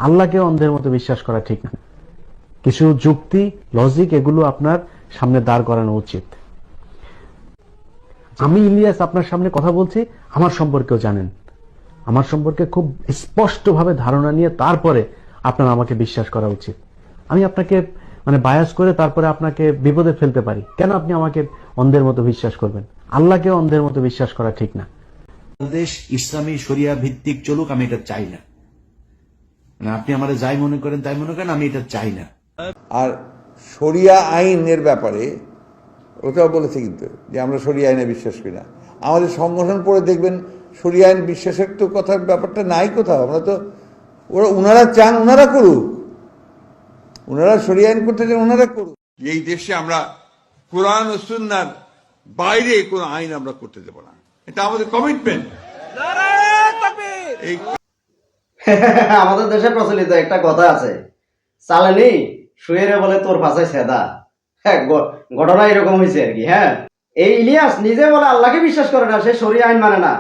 আল্লাহকে অন্ধের মতো বিশ্বাস করা ঠিক না। কিছু যুক্তি, লজিক এগুলো আপনার সামনে দাঁড় করানো উচিত। আমি ইলিয়াস আপনার সামনে কথা বলছি, আমার সম্পর্কেও জানেন, আমার সম্পর্কে খুব স্পষ্টভাবে ধারণা নিয়ে তারপরে আপনার আমাকে বিশ্বাস করা উচিত। আমি আপনাকে বায়াস করে তারপরে আপনাকে বিপদে ফেলতে পারি, কেন আপনি আমাকে অন্ধের মতো বিশ্বাস করবেন? আল্লাহকে অন্ধের মতো বিশ্বাস করা ঠিক না। দেশ ইসলামী শরিয়া ভিত্তিক চলুক, আমি এটা চাই না। আপনি আমাদের যাই মনে করেন তাই মনে করেন, আমি এটা চাই না। আর শরিয়া আইনের ব্যাপারে ওটাও বলেছে কিন্তু যে আমরা শরিয়া আইনে বিশ্বাস করি না। আমাদের সংগঠন পড়ে দেখবেন শরিয়া আইন বিশ্বাসের তো কথার ব্যাপারটা নাই কোথাও। আমরা তো ওনারা চান ওনারা করুক, ওনারা শরিয়া আইন করতে চান ওনারা করুক। এই দেশে আমরা কোরআন ও সুন্নাহর বাইরে কোনো আইন আমরা করতে দেব না, এটা আমাদের কমিটমেন্ট। আমাদের দেশে প্রচলিত একটা কথা আছে, চালানি শুয়ে বলে তোর পাশায় সেদা। হ্যাঁ, ঘটনা এরকম হয়েছে আর কি। হ্যাঁ, এই ইলিয়াস নিজে বলে আল্লাহকে বিশ্বাস করে না, সে শরিয়া আইন মানে না,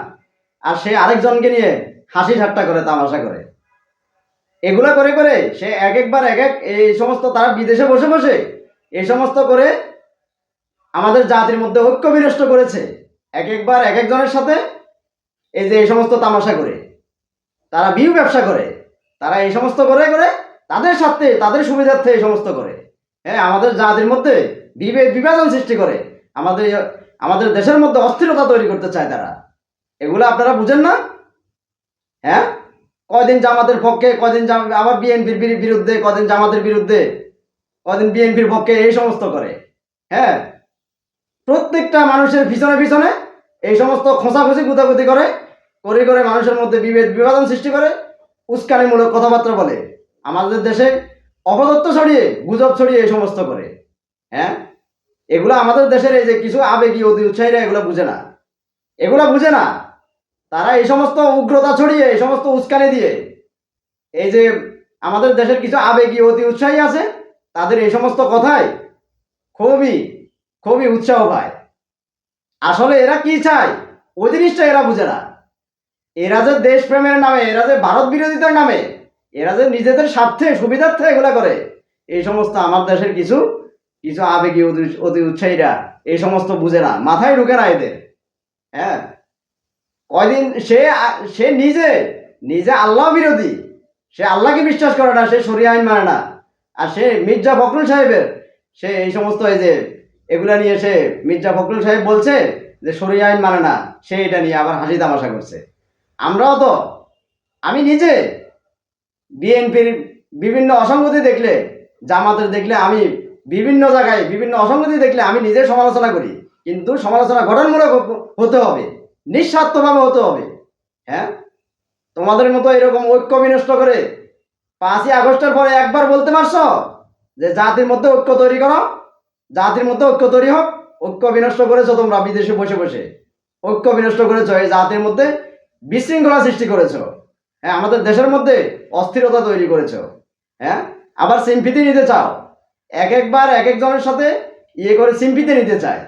আর সে আরেকজনকে নিয়ে হাসি ঠাট্টা করে, তামাশা করে। এগুলা করে করে সে একবার এই সমস্ত, তারা বিদেশে বসে বসে এই সমস্ত করে আমাদের জাতির মধ্যে ঐক্য বিনষ্ট করেছে। একবার একজনের সাথে এই যে এই সমস্ত তামাশা করে, তারা ভিউ ব্যবসা করে, তারা এই সমস্ত করে করে তাদের সাথে তাদের সুবিধার্থে এই সমস্ত করে। হ্যাঁ, আমাদের জাতির মধ্যে বিভাজন সৃষ্টি করে, আমাদের দেশের মধ্যে অস্থিরতা তৈরি করতে চায় তারা। এগুলো আপনারা বুঝেন না? হ্যাঁ, কয়দিন জামাতের পক্ষে, কয়দিন আবার বিএনপির বিরুদ্ধে, কয়দিন জামাতের বিরুদ্ধে, কয়দিন বিএনপির পক্ষে, এই সমস্ত করে। হ্যাঁ, প্রত্যেকটা মানুষের পিছনে পিছনে এই সমস্ত খোঁচাখুচি গুতাগুতি করে করে করে মানুষের মধ্যে বিভাজন সৃষ্টি করে, উস্কানিমূলক কথাবার্তা বলে, আমাদের দেশে অপতথ্য ছড়িয়ে, গুজব ছড়িয়ে এই সমস্ত করে। হ্যাঁ, এগুলো আমাদের দেশের এই যে কিছু আবেগী অতি উৎসাহীরা এগুলো বুঝে না, এগুলো বুঝে না। তারা এই সমস্ত উগ্রতা ছড়িয়ে, এই সমস্ত উস্কানি দিয়ে, এই যে আমাদের দেশের কিছু আবেগী অতি উৎসাহী আছে, তাদের এই সমস্ত কথায় খুবই খুবই উৎসাহ পায়। আসলে এরা কি চায় ওই জিনিসটা এরা বুঝে না। এরা যে দেশপ্রেমের নামে, এরা যে ভারত বিরোধিতার নামে, এরা যে নিজেদের স্বার্থে সুবিধার্থে এগুলা করে, এই সমস্ত আমার দেশের কিছু কিছু আবেগী অতি উৎসাহীরা এই সমস্ত বুঝে না, মাথায় ঢুকে না এদের। হ্যাঁ, কয়দিন সে নিজে নিজে আল্লাহ বিরোধী, সে আল্লাহকে বিশ্বাস করে না, সে শরিয়া আইন মানে না। আর সে মির্জা ফখরুল সাহেবের, সে এই সমস্ত এই যে এগুলা নিয়ে সে মির্জা ফখরুল সাহেব বলছে যে শরিয়া আইন মানে না, সে এটা নিয়ে আবার হাসি তামাশা করছে। আমরাও তো, আমি নিজে বিএনপির বিভিন্ন অসঙ্গতি দেখলে, জামাতের দেখলে, আমি বিভিন্ন জায়গায় বিভিন্ন অসঙ্গতি দেখলে আমি নিজে সমালোচনা করি, কিন্তু সমালোচনা গঠনমূলক হতে হবে, নিঃস্বার্থভাবে হতে হবে। হ্যাঁ, তোমাদের মতো এরকম ঐক্য বিনষ্ট করে 5ই আগস্টের পরে একবার বলতে পারছো যে জাতির মধ্যে ঐক্য তৈরি করো, জাতির মধ্যে ঐক্য তৈরি হোক? ঐক্য বিনষ্ট করেছো তোমরা বিদেশে বসে বসে, ঐক্য বিনষ্ট করেছো, এই জাতির মধ্যে বিশৃঙ্খলা সৃষ্টি করেছো। হ্যাঁ, আমাদের দেশের মধ্যে অস্থিরতা তৈরি করেছো। হ্যাঁ, আবার সিম্পিতি নিতে চাও, একবার একজনের সাথে ইয়ে করে সিম্পিতি নিতে চায়।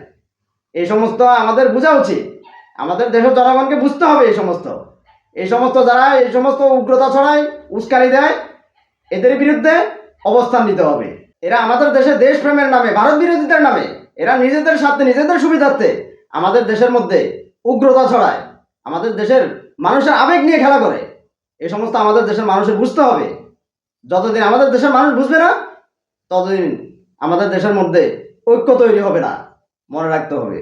এই সমস্ত আমাদের বোঝা উচিত, আমাদের দেশের জনগণকে বুঝতে হবে। এই সমস্ত যারা এই সমস্ত উগ্রতা ছড়ায়, উস্কানি দেয়, এদের বিরুদ্ধে অবস্থান নিতে হবে। এরা আমাদের দেশে দেশপ্রেমের নামে, ভারত বিরোধিতার নামে, এরা নিজেদের স্বার্থে, নিজেদের সুবিধার্থে আমাদের দেশের মধ্যে উগ্রতা ছড়ায়, আমাদের দেশের মানুষের আবেগ নিয়ে খেলা করে। এই সমস্ত আমাদের দেশের মানুষের বুঝতে হবে। যতদিন আমাদের দেশের মানুষ বুঝবে না, ততদিন আমাদের দেশের মধ্যে ঐক্য তৈরি হবে না, মনে রাখতে হবে।